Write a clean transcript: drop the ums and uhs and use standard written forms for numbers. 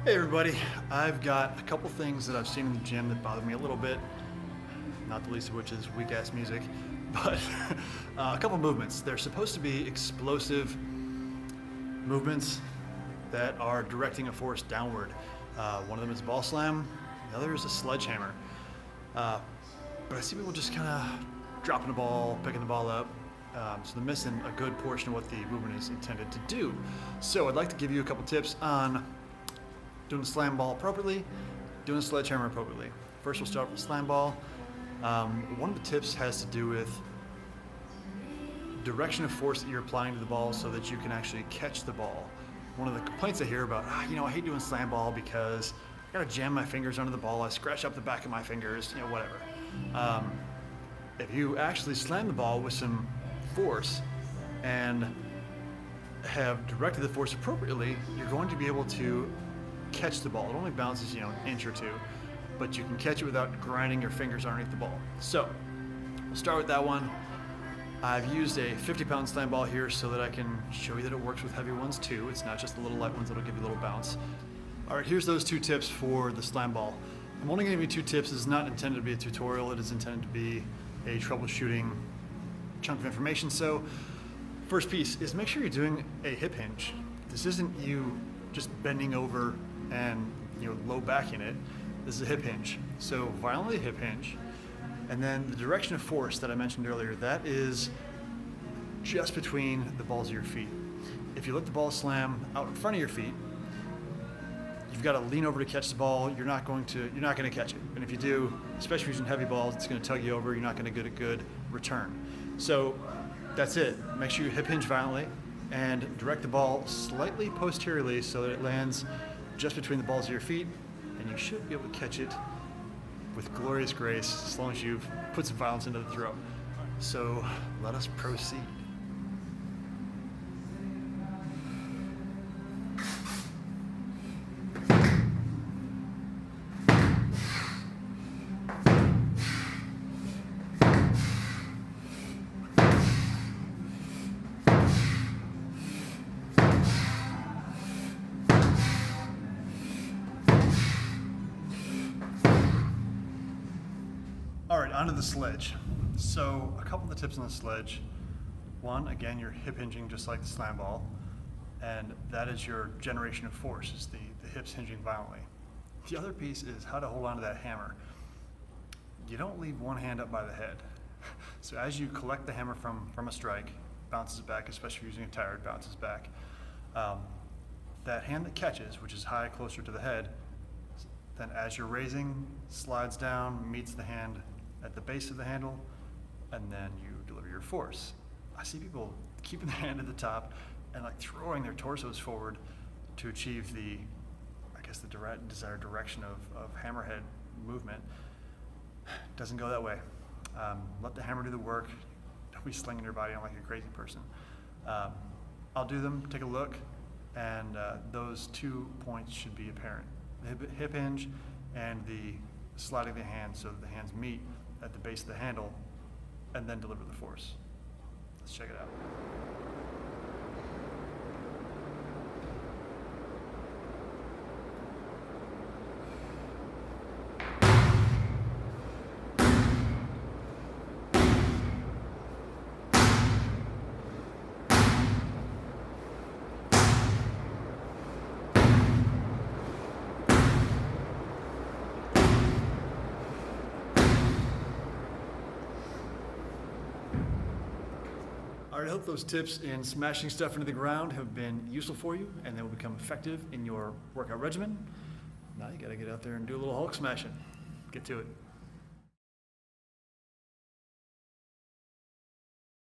Hey everybody, I've got a couple things that I've seen in the gym that bother me a little bit, not the least of which is weak ass music, but a couple movements. They're supposed to be explosive movements that are directing a force downward. One of them is a ball slam, the other is a sledgehammer. But I see people just kind of dropping the ball, picking the ball up, so they're missing a good portion of what the movement is intended to do. So I'd like to give you a couple tips on doing the slam ball appropriately, doing the sledgehammer appropriately. First, we'll start with the slam ball. One of the tips has to do with direction of force that you're applying to the ball so that you can actually catch the ball. One of the complaints I hear about, I hate doing slam ball because I gotta jam my fingers under the ball, I scratch up the back of my fingers, whatever. If you actually slam the ball with some force and have directed the force appropriately, you're going to be able to catch the ball. It only bounces, an inch or two, but you can catch it without grinding your fingers underneath the ball. So we'll start with that one. I've used a 50-pound slam ball here so that I can show you that it works with heavy ones too. It's not just the little light ones that'll give you a little bounce. All right, here's those two tips for the slam ball. I'm only going to give you two tips. This is not intended to be a tutorial. It is intended to be a troubleshooting chunk of information. So first piece is make sure you're doing a hip hinge. This isn't you just bending over and low backing it. This is a hip hinge. So violently hip hinge, and then the direction of force that I mentioned earlier, that is just between the balls of your feet. If you let the ball slam out in front of your feet, you've got to lean over to catch the ball. You're not going to catch it. And if you do, especially using heavy balls, it's going to tug you over. You're not going to get a good return. So that's it. Make sure you hip hinge violently and direct the ball slightly posteriorly so that it lands just between the balls of your feet, and you should be able to catch it with glorious grace as long as you've put some violence into the throw. So let us proceed. All right, onto the sledge. So a couple of the tips on the sledge. One, again, you're hip hinging just like the slam ball, and that is your generation of force, is the hips hinging violently. The other piece is how to hold on to that hammer. You don't leave one hand up by the head. So as you collect the hammer from a strike, bounces back, especially if you're using a tire, it bounces back. That hand that catches, which is high, closer to the head, then as you're raising, slides down, meets the hand at the base of the handle, and then you deliver your force. I see people keeping their hand at the top and throwing their torsos forward to achieve the desired direction of hammerhead movement. Doesn't go that way. Let the hammer do the work. Don't be slinging your body on like a crazy person. I'll do them, take a look, and those 2 points should be apparent. The hip hinge and the sliding the hand so that the hands meet at the base of the handle, and then deliver the force. Let's check it out. All right, I hope those tips in smashing stuff into the ground have been useful for you and they will become effective in your workout regimen. Now you gotta get out there and do a little Hulk smashing. Get to it.